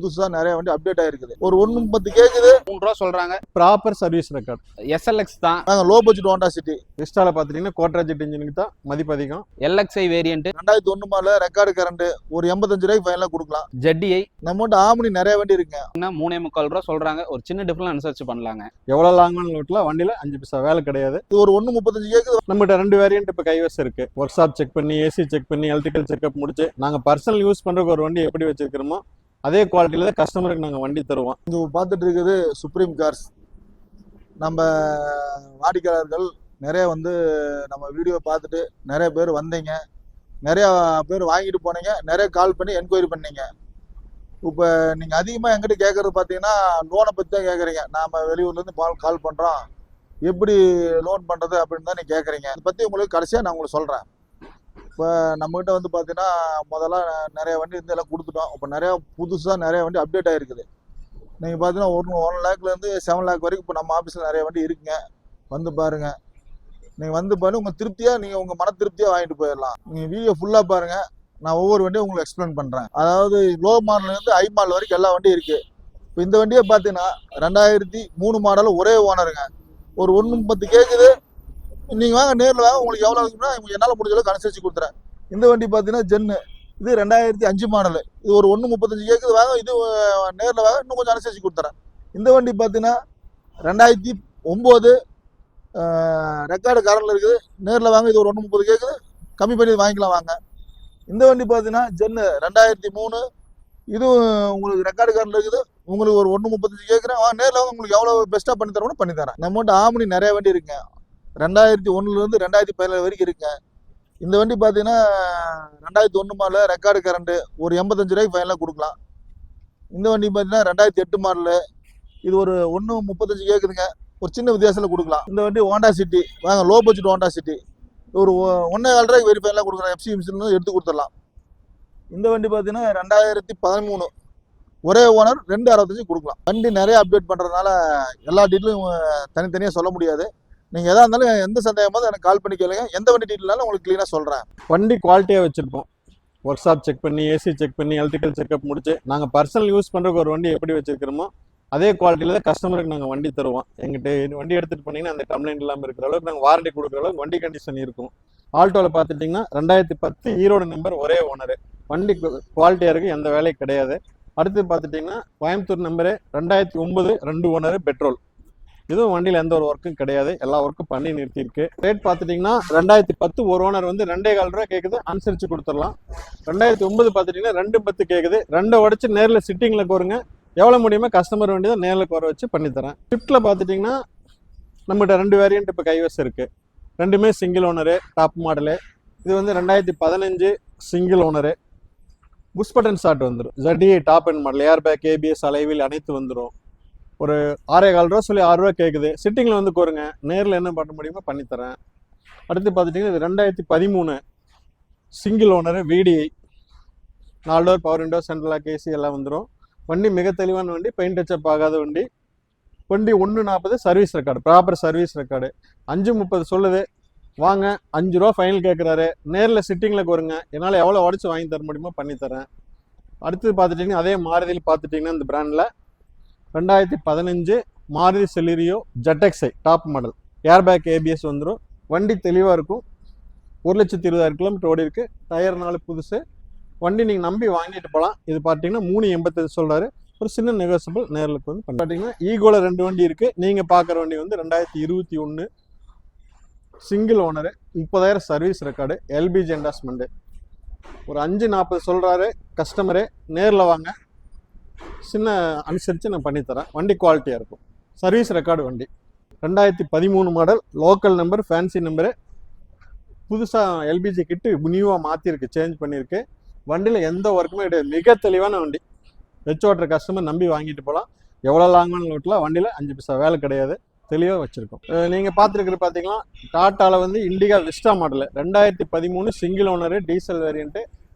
புதுசா நிறைய வண்டி அப்டேட் ஆயிருக்குது. ஒரு 130 கேக்குது, 3 ரூபா சொல்றாங்க. Proper service record. SLX தான். நாங்க லோ பட்ஜெட் ஹோண்டா சிட்டி. விஸ்டால பாத்தீங்கன்னா கோட்ரா ஜெட் இன்ஜினுக்கு தான் மதிப்பு அதிகம். LXi variant 2001 model record current ஒரு 85 ரூபாய்க்கு ஃபைனலா கொடுக்கலாம். ZDI நம்மகிட்ட ஆம்னி நிறைய வண்டி இருக்குங்க. 3.25 ரூபா சொல்றாங்க. ஒரு சின்ன டிஃபரன்ஸ் அனுசரிச்சு பண்ணலாங்க. எவ்வளவு லாங்கான லோட்ல வண்டியில 5 பைசா வேலை கிடையாது. இது ஒரு 135 கேக்குது. நம்மகிட்ட 2 வேரியன்ட் இப்ப கைவசம் இருக்கு. ஒர்க் ஷாப் செக் பண்ணி, ஏசி செக் பண்ணி, எலக்ட்ரிக்கல் செக்அப் முடிச்சு நாங்க பர்சனல் யூஸ் பண்றதுக்கு ஒரு வண்டி எப்படி வச்சிருக்கிறோமோ அதே குவாலிட்டியில தான் கஸ்டமருக்கு நாங்க வண்டி தருவோம். இங்க பார்த்துட்டு இருக்குது சுப்ரீம் கார்ஸ். நம்ம வாடிக்கையாளர்கள் நிறைய நம்ம வீடியோ பார்த்துட்டு நிறைய பேர் வந்தீங்க, நிறைய பேர் வாங்கிட்டு போனீங்க, நிறைய கால் பண்ணி என்கொயரி பண்ணீங்க. இப்போ நீங்கள் அதிகமாக எங்கிட்ட கேட்குறது பார்த்தீங்கன்னா லோனை பற்றி தான் கேட்குறீங்க. நாம் வெளியூர்லேருந்து கால் பண்ணுறோம், எப்படி லோன் பண்ணுறது அப்படின்னு தான் நீங்கள் கேட்குறீங்க. அதை பற்றி உங்களுக்கு கடைசியாக நான் உங்களுக்கு சொல்கிறேன். இப்போ நம்மகிட்ட பார்த்தீங்கன்னா முதல்ல நிறைய வண்டி எல்லாம் கொடுத்துட்டோம். இப்போ நிறையா புதுசாக நிறைய வண்டி அப்டேட் ஆகிருக்குது. நீங்கள் பார்த்தீங்கன்னா 1 லேக்லேருந்து 7 லேக் வரைக்கும் இப்போ நம்ம ஆஃபீஸில் நிறைய வண்டி இருக்குங்க. வந்து பாருங்கள். நீங்கள் வந்து பாருங்கள், உங்கள் திருப்தியாக நீங்கள் உங்கள் மன திருப்தியாக வாங்கிட்டு போயிடலாம். நீங்கள் வீடியோ ஃபுல்லாக பாருங்கள், நான் ஒவ்வொரு வண்டியும் உங்களுக்கு எக்ஸ்பிளைன் பண்ணுறேன். அதாவது லோ மாடல்லேருந்து ஹை மாடல் வரைக்கும் எல்லா வண்டியும் இருக்குது. இப்போ இந்த வண்டியை பார்த்தீங்கன்னா 2003 மாடல் ஒரே ஓனருங்க. ஒரு 130 கேட்குது. நீங்கள் வாங்க, நேரில் வாங்க, உங்களுக்கு எவ்வளோ இருக்குன்னா என்னால் முடிஞ்ச அளவுக்கு அனுசரித்து கொடுத்துறேன். இந்த வண்டி பார்த்தீங்கன்னா ஜென்னு, இது 2005 மாடலு. இது ஒரு 135 கேட்குது. வாங்க, இது நேரில் வாங்க, இன்னும் கொஞ்சம் அனுசரித்து கொடுத்துறேன். இந்த வண்டி பார்த்தீங்கன்னா 2009 ரெக்கார்டு கரண்டில் இருக்குது. நேரில் வாங்க, இது ஒரு 130 கேட்குது, கம்மி பண்ணி வாங்கிக்கலாம் வாங்க. இந்த வண்டி பார்த்தீங்கன்னா ஜென்னு 2003, இதுவும் உங்களுக்கு ரெக்கார்டு கரண்டில் இருக்குது. உங்களுக்கு ஒரு 135 கேட்குறேன். நேரில் வாங்க, உங்களுக்கு எவ்வளோ பெஸ்ட்டாக பண்ணி தரணும் பண்ணி தரேன். நம்மகிட்ட ஆம்னி நிறைய வண்டி இருக்குங்க. 2001லேருந்து 2017 வரைக்கும் இருக்குங்க. இந்த வண்டி பார்த்தீங்கன்னா 2001 மாடல் ரெக்கார்டு கரண்ட்டு ஒரு 85 ரூபாய்க்கு ஃபைனலாக கொடுக்கலாம். இந்த வண்டி பார்த்தீங்கன்னா 2008 மாடலு. இது ஒரு 135 கேட்குதுங்க, ஒரு சின்ன வித்தியாசத்தில் கொடுக்கலாம். இந்த வண்டி ஹோண்டா சிட்டி. வாங்க, லோ பட்ஜெட் ஹோண்டா சிட்டி ஒரு 1.25 ரூபாய்க்கு வெரி ஃபைனலாக கொடுக்குறேன். FC மிஷின் எடுத்து கொடுத்துடலாம். இந்த வண்டி பார்த்தீங்கன்னா 2013 ஒரே ஓனர் 265 கொடுக்கலாம். வண்டி நிறைய அப்டேட் பண்ணுறதுனால எல்லா டீட்டெயிலும் தனித்தனியாக சொல்ல முடியாது. நீங்கள் எதாக இருந்தாலும் எந்த சந்தேகமாவது எனக்கு கால் பண்ணி கேளுங்க. எந்த வண்டி டீட்டெயிலாலும் உங்களுக்கு க்ளீனாக சொல்கிறேன். வண்டி குவாலிட்டியாக வச்சுருப்போம். ஒர்க் ஷாப் செக் பண்ணி, ஏசி செக் பண்ணி, எலக்ட்ரிக்கல் செக்அப் முடிச்சு நாங்கள் பர்சனல் யூஸ் பண்ணுறதுக்கு ஒரு வண்டி எப்படி வச்சிருக்கிறோமோ அதே குவாலிட்டியில் தான் கஸ்டமருக்கு நாங்கள் வண்டி தருவோம். எங்கிட்ட வண்டி எடுத்துகிட்டு போனீங்கன்னா அந்த கம்ப்ளைண்ட் இல்லாமல் இருக்கிற அளவுக்கு நாங்கள் வாரண்டி கொடுக்குற அளவுக்கு வண்டி கண்டிஷன் இருக்கும். ஆல்டோவில் பார்த்துட்டிங்கன்னா 2010 ஈரோடு நம்பர் ஒரே ஓனரு. வண்டி குவாலிட்டியாக இருக்குது, எந்த வேலையும் கிடையாது. அடுத்து பார்த்துட்டிங்கன்னா கோயம்புத்தூர் நம்பரு 2009 2 ஓனரு பெட்ரோல். இதுவும் வண்டியில் எந்த ஒரு ஒர்க்கும் கிடையாது, எல்லா ஒர்க்கும் பண்ணி நிறுத்தியிருக்கு. ரேட் பார்த்துட்டிங்கன்னா 2010 ஒரு ஓனர் 2.25 ரூபா கேட்குது, அனுசரித்து கொடுத்துடலாம். 2009 பார்த்துட்டிங்கன்னா 2.10 கேட்குது. 2 உடச்சி நேரில் சிட்டிங்கில் கோருங்க, எவ்வளோ முடியுமோ கஸ்டமர் வண்டி தான் நேரில் குறை வச்சு பண்ணித்தரேன். ஸ்விஃப்ட்டில் பார்த்துட்டிங்கன்னா நம்மகிட்ட 2 வேரியன்ட் இப்போ கைவசம் இருக்குது. ரெண்டுமே சிங்கிள் ஓனரு, டாப் மாடலு. இது 2015 single owner. Push button start வந்துடும். ZDI top and model, air bag, ABS, alloy wheel அனைத்து வந்துடும். ஒரு 6.25 ரூபா சொல்லி 6 ரூபா கேட்குது. சிட்டிங்கில் கோருங்க, நேரில் என்ன பண்ண முடியுமோ பண்ணித்தரேன். அடுத்து பார்த்துட்டிங்கன்னா இது 2013 single owner VDI, 4 door power window, central lock, AC எல்லாம் வந்துடும். வண்டி மிக தெளிவான வண்டி, பெயிண்ட் டச்சப் ஆகாத வண்டி. வண்டி 1.40 service record, proper service record. 5.30 சொல்லுது. வாங்க, 5 ரூபா ஃபைனல் கேட்குறாரு. நேரில் சிட்டிங்கில் கோருங்க, என்னால் எவ்வளோ உடச்சி வாங்கி தர முடியுமோ பண்ணித்தரேன். அடுத்து பார்த்துட்டிங்கன்னா அதே மாருதியில் பார்த்துட்டிங்கன்னா இந்த பிராண்டில் 2015 Maruti Celerio ZXi top model, air bag, ABS வந்துடும். வண்டி தெளிவாக இருக்கும். 1,20,000 கிலோமீட்டர் ஓடி இருக்குது. டயர் 4 புதுசு. வண்டி நீங்கள் நம்பி வாங்கிட்டு போகலாம். இது பார்த்தீங்கன்னா 3.85 சொல்கிறாரு. ஒரு சின்ன நெகோசியபிள் நேரில் பார்த்தீங்கன்னா ஈகோவில் 2 வண்டி இருக்குது. நீங்கள் பார்க்குற வண்டி 2021 single owner, 30,000 service record, LPG என்டாஸ்மெண்ட்டு. ஒரு 5.40 சொல்கிறாரு கஸ்டமரு. நேரில் வாங்க, சின்ன அனுசரித்து நான் பண்ணித்தரேன். வண்டி குவாலிட்டியாக இருக்கும், சர்வீஸ் ரெக்கார்டு வண்டி. 2013 model, local number, fancy number. புதுசாக LPG கிட்டு நியூவாக மாற்றிருக்கு, சேஞ்ச் பண்ணியிருக்கு. வண்டியில் எந்த ஒர்க்குமே கிடையாது, மிக தெளிவான வண்டி. வச்சு ஓட்டுற கஸ்டமர் நம்பி வாங்கிட்டு போகலாம். எவ்வளோ லாங்கான லோட்டில் வண்டியில் 5 பைசா வேலை கிடையாது, தெளிவாக வச்சுருக்கோம். நீங்கள் பார்த்துருக்குற பார்த்தீங்கன்னா டாட்டாவில் Indica Vista model, 2013 single owner, diesel variant,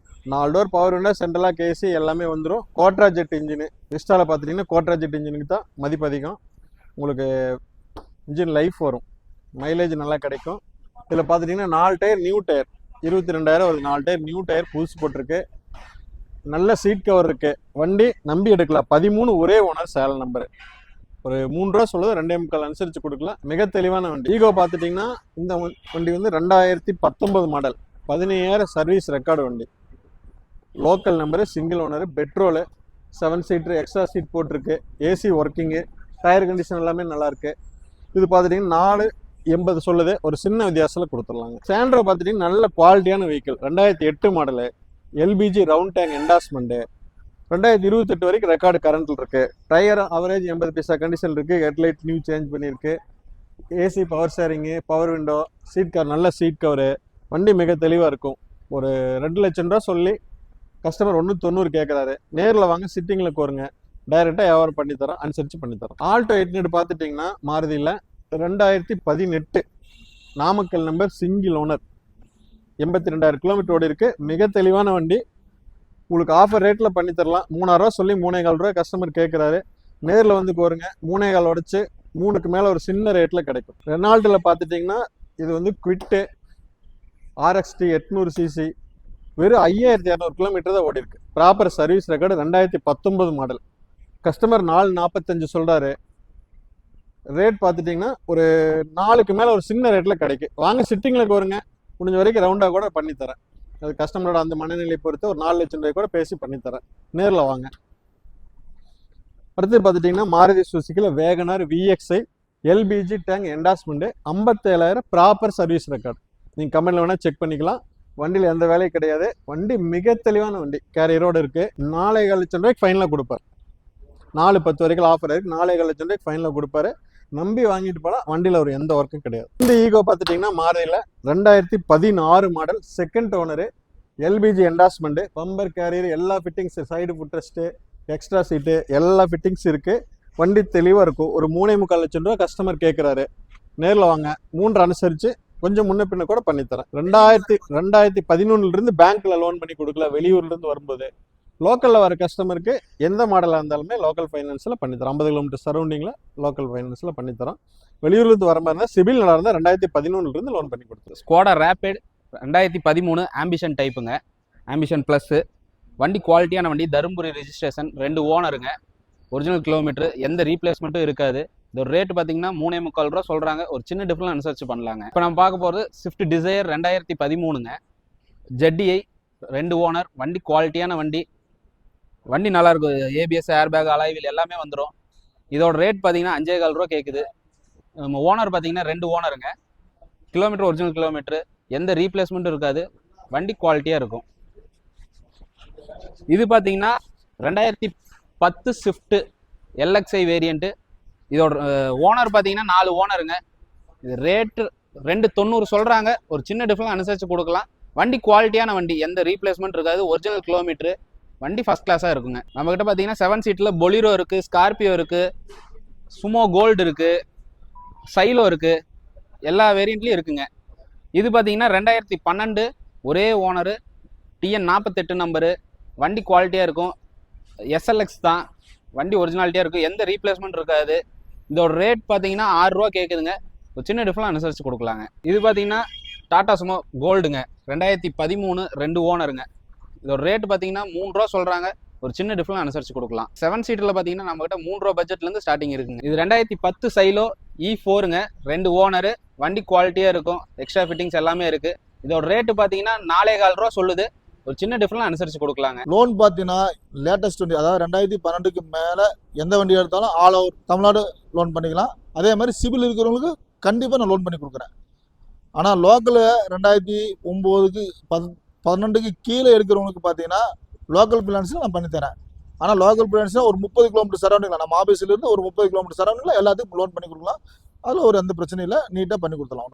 4 door power window, சென்ட்ரலாக KC எல்லாமே வந்துடும். கோட்ரா ஜெட் இன்ஜினு. விஸ்டாவில் பார்த்துட்டிங்கன்னா கோட்ரா ஜெட் இன்ஜினுக்கு தான் மதிப்பு அதிகம். உங்களுக்கு இன்ஜின் லைஃப் வரும், மைலேஜ் நல்லா கிடைக்கும். இதில் பார்த்துட்டிங்கன்னா 4 டயர் நியூ டயர், 22,000 ஒரு 4 டயர் நியூ டயர் புதுசு போட்டிருக்கு. நல்ல சீட் கவர் இருக்கு, வண்டி நம்பி எடுக்கலாம். 13 ஒரே ஓனர், சேலம் நம்பர். ஒரு 3 ரூபா சொல்லுது, 2.25 அனுசரிச்சு கொடுக்கலாம். மிக தெளிவான வண்டி. ஈகோ பார்த்துட்டிங்கன்னா இந்த வண்டி வந்து 2019 மாடல், 17,000 சர்வீஸ் ரெக்கார்டு வண்டி. Local number, single owner, petrol, 7 seater, extra seat போட்டிருக்கு, ஏசி ஒர்க்கிங்கு, டயர் கண்டிஷன் எல்லாமே நல்லா இருக்கு. இது பார்த்துட்டிங்கன்னா 4.80 சொல்லுது, ஒரு சின்ன வித்தியாசத்தில் கொடுத்துடலாங்க. சாண்ட்ரோ பார்த்துட்டிங்கன்னா நல்ல குவாலிட்டியான vehicle, 2008 model, LPG round tank endorsement, 2028 வரைக்கும் ரெக்கார்டு கரண்ட்ல இருக்கு. டயர் அவரேஜ் 80 பைசா கண்டிஷன் இருக்கு. ஹெட்லைட் நியூ சேஞ்ச் பண்ணியிருக்கு. AC power steering, power window, seat cover, நல்ல சீட் கவரு. வண்டி மிக தெளிவாக இருக்கும். ஒரு 2 லட்சம் ரூபா சொல்லி கஸ்டமர் 190 கேட்குறாரு. நேரில் வாங்க, சிட்டிங்கில் கோருங்க, டைரெக்டாக வியாபாரம் பண்ணித்தரோம், அனுசரித்து பண்ணித்தரோம். ஆல்டோ 800 பார்த்துட்டிங்கன்னா மாருதியில் 2018 Namakkal number, single owner, 82,000 kilometre ஓடி இருக்கு. மிக தெளிவான வண்டி. உங்களுக்கு ஆஃபர் ரேட்டில் பண்ணி தரலாம். 3,000 ரூபா சொல்லி 3,400 ரூபா கஸ்டமர் கேட்குறாரு. நேரில் வந்து கோருங்க, 3,400 உடச்சு 3க்கு மேலே ஒரு சின்ன ரேட்டில் கிடைக்கும். ரெனால்ட்டில் பார்த்துட்டிங்கன்னா இது வந்து குவிட்டு RXT 800 சிசி, வெறும் 5,200 கிலோமீட்டர் தான் ஓடி இருக்கு. Proper service record, 2019 model. Customer 4,45 சொல்கிறாரு. ரேட் பார்த்துட்டிங்கன்னா ஒரு 4க்கு மேலே ஒரு சின்ன ரேட்டில் கிடைக்கும். வாங்க, சிட்டிங்கில் கோருங்க, முடிஞ்ச வரைக்கும் ரவுண்டாக கூட பண்ணித்தரேன். அது கஸ்டமரோட அந்த மனநிலை பொறுத்து ஒரு 4 லட்சம் ரூபாய் கூட பேசி பண்ணித்தரேன். நேரில் வாங்க. அடுத்து பார்த்துட்டிங்கன்னா மாருதி சுசுக்கியில் WagonR VXI LPG tank endorsement, 57,000 proper service record. நீங்கள் கமெண்ட்ல வேணால் செக் பண்ணிக்கலாம். வண்டியில் எந்த வேலையும் கிடையாது. வண்டி மிக தெளிவான வண்டி. கேரியரோடு இருக்குது. 4,15 லட்சம் ரூபாய்க்கு ஃபைனலாக கொடுப்பார். 4-10 வரைக்கும் ஆஃபர் இருக்குது. 4,15 லட்சம் ரூபாய்க்கு ஃபைனலாக கொடுப்பாரு. நம்பி வாங்கிட்டு போகலாம். வண்டியில் ஒரு எந்த ஒர்க்கும் கிடையாது. இந்த ஈகோ பார்த்துட்டிங்கன்னா மாருதியில் 2016 model, second owner, LPG endorsement, bumper carrier, எல்லா fittings, side footrest, extra seat, எல்லா ஃபிட்டிங்ஸ் இருக்குது. வண்டி தெளிவாக இருக்கும். ஒரு 3,45 லட்சம் ரூபா கஸ்டமர் கேட்குறாரு. நேரில் வாங்க, 3 அனுசரித்து கொஞ்சம் முன்ன பின்ன கூட பண்ணித்தரேன். 2011 பேங்க்கில் லோன் பண்ணி கொடுக்கல. வெளியூர்லேருந்து வரும்போது லோக்கலில் வர கஸ்டமருக்கு எந்த மாடலாக இருந்தாலுமே லோக்கல் ஃபைனான்ஸில் பண்ணித்தரோம். 50 கிலோமீட்டர் சரௌண்டிங்கில் லோக்கல் ஃபைனான்ஸில் பண்ணித்தரோம். வெளியூர்லேருந்து வர மாதிரி இருந்தால் சிபில் நல்லா இருந்தால் 2011 லோன் பண்ணி கொடுத்துருவோம். ஸ்கோடா ரேபிட் 2013 ஆம்பிஷன் டைப்புங்க, ஆம்பிஷன் ப்ளஸ்ஸு. வண்டி குவாலிட்டியான வண்டி, தருமபுரி ரெஜிஸ்ட்ரேஷன், 2 ஓனருங்க, ஒரிஜினல் கிலோமீட்டர், எந்த ரீப்ளேஸ்மெண்ட்டும் இருக்காது. இது ஒரு ரேட்டு பார்த்தீங்கன்னா 3,45 ரூபா சொல்கிறாங்க. ஒரு சின்ன டிஃப்ரெண்ட் அனுசரிச்சு பண்ணலாங்க. இப்போ நம்ம பார்க்க போகிறது ஸ்விஃப்ட் டிசையர் 2013ங்க, ZDI, 2 ஓனர். வண்டி குவாலிட்டியான வண்டி. வண்டி நல்லா இருக்கும். ஏபிஎஸ், ஏர்பேக், அலாய்வில் எல்லாமே வந்துடும். இதோட ரேட் பார்த்தீங்கன்னா 5,15 ரூபா கேட்குது. ஓனர் பார்த்தீங்கன்னா 2 ஓனருங்க. கிலோமீட்டர் ஒரிஜினல் கிலோமீட்டர், எந்த ரீப்ளேஸ்மெண்ட்டும் இருக்காது. வண்டி குவாலிட்டியாக இருக்கும். இது பார்த்தீங்கன்னா 2010 ஸ்விஃப்ட் LXI வேரியண்ட்டு. இதோட ஓனர் பார்த்தீங்கன்னா 4 ஓனருங்க. இது ரேட்டு 290 சொல்கிறாங்க. ஒரு சின்ன டிஃப்ரெண்ட் அனுசரித்து கொடுக்கலாம். வண்டி குவாலிட்டியான வண்டி, எந்த ரீப்ளேஸ்மெண்ட் இருக்காது. ஒரிஜினல் கிலோமீட்ரு, வண்டி ஃபஸ்ட் கிளாஸாக இருக்குங்க. நம்மக்கிட்ட பார்த்தீங்கன்னா 7 சீட்டில் பொலிரோ இருக்குது, ஸ்கார்பியோ இருக்குது, சுமோ கோல்டு இருக்குது, சைலோ இருக்குது, எல்லா வேரியண்ட்லேயும் இருக்குங்க. இது பார்த்தீங்கன்னா 2012 ஒரே ஓனரு, TN 48 நம்பரு. வண்டி குவாலிட்டியாக இருக்கும். SLX தான். வண்டி ஒரிஜினாலிட்டியாக இருக்கும். எந்த ரீப்ளேஸ்மெண்ட் இருக்காது. இதோட ரேட் பார்த்தீங்கன்னா 6 ரூபா கேட்குதுங்க. ஒரு சின்ன டிஃப்ரெண்ட் அனுசரித்து கொடுக்கலாங்க. இது பார்த்தீங்கன்னா டாடா சுமோ கோல்டுங்க, 2013, 2 ஓனருங்க. இதோட ரேட் பார்த்தீங்கன்னா 3 ரூபா சொல்கிறாங்க. ஒரு சின்ன டிஃப்ரெண்ட் அனுசரித்து கொடுக்கலாம். 7 சீட்டில் பார்த்தீங்கன்னா நம்மகிட்ட 3 ரூபா பட்ஜெட்லேருந்து ஸ்டார்டிங் இருக்குங்க. இது 2010 சைலோ E4ங்க, 2 ஓனரு. வண்டி குவாலிட்டியாக இருக்கும். எக்ஸ்ட்ரா ஃபிட்டிங்ஸ் எல்லாமே இருக்குது. இதோட ரேட்டு பார்த்தீங்கன்னா 4,15 ரூபா சொல்லுது. ஒரு சின்ன டிஃப்ரெண்ட் அனுசரித்து கொடுக்கலாங்க. லோன் பார்த்தீங்கன்னா லேட்டஸ்ட் வண்டி, அதாவது 2012க்கு மேலே எந்த வண்டி எடுத்தாலும் ஆல் ஓவர் தமிழ்நாடு லோன் பண்ணிக்கலாம். அதே மாதிரி சிபில் இருக்கிறவங்களுக்கு கண்டிப்பாக நான் லோன் பண்ணி கொடுக்குறேன். ஆனால் லோக்கல் 2009க்கு 12க்கு கீழே எடுக்கிறவங்களுக்கு பார்த்தீங்கன்னா லோக்கல் ஃபினான்ஸில் நான் பண்ணித்தரேன். ஆனால் லோக்கல் ஃபினான்ஸில் ஒரு 30 கிலோமீட்டர் சரௌண்டிங்கில், நம்ம ஆஃபீஸ்லேருந்து ஒரு 30 கிலோமீட்டர் சரௌண்டிங்கில் எல்லாத்துக்கும் லோன் பண்ணி கொடுக்கலாம். அதில் ஒரு எந்த பிரச்சனையும் இல்லை, நீட்டாக பண்ணி கொடுத்துலாம்.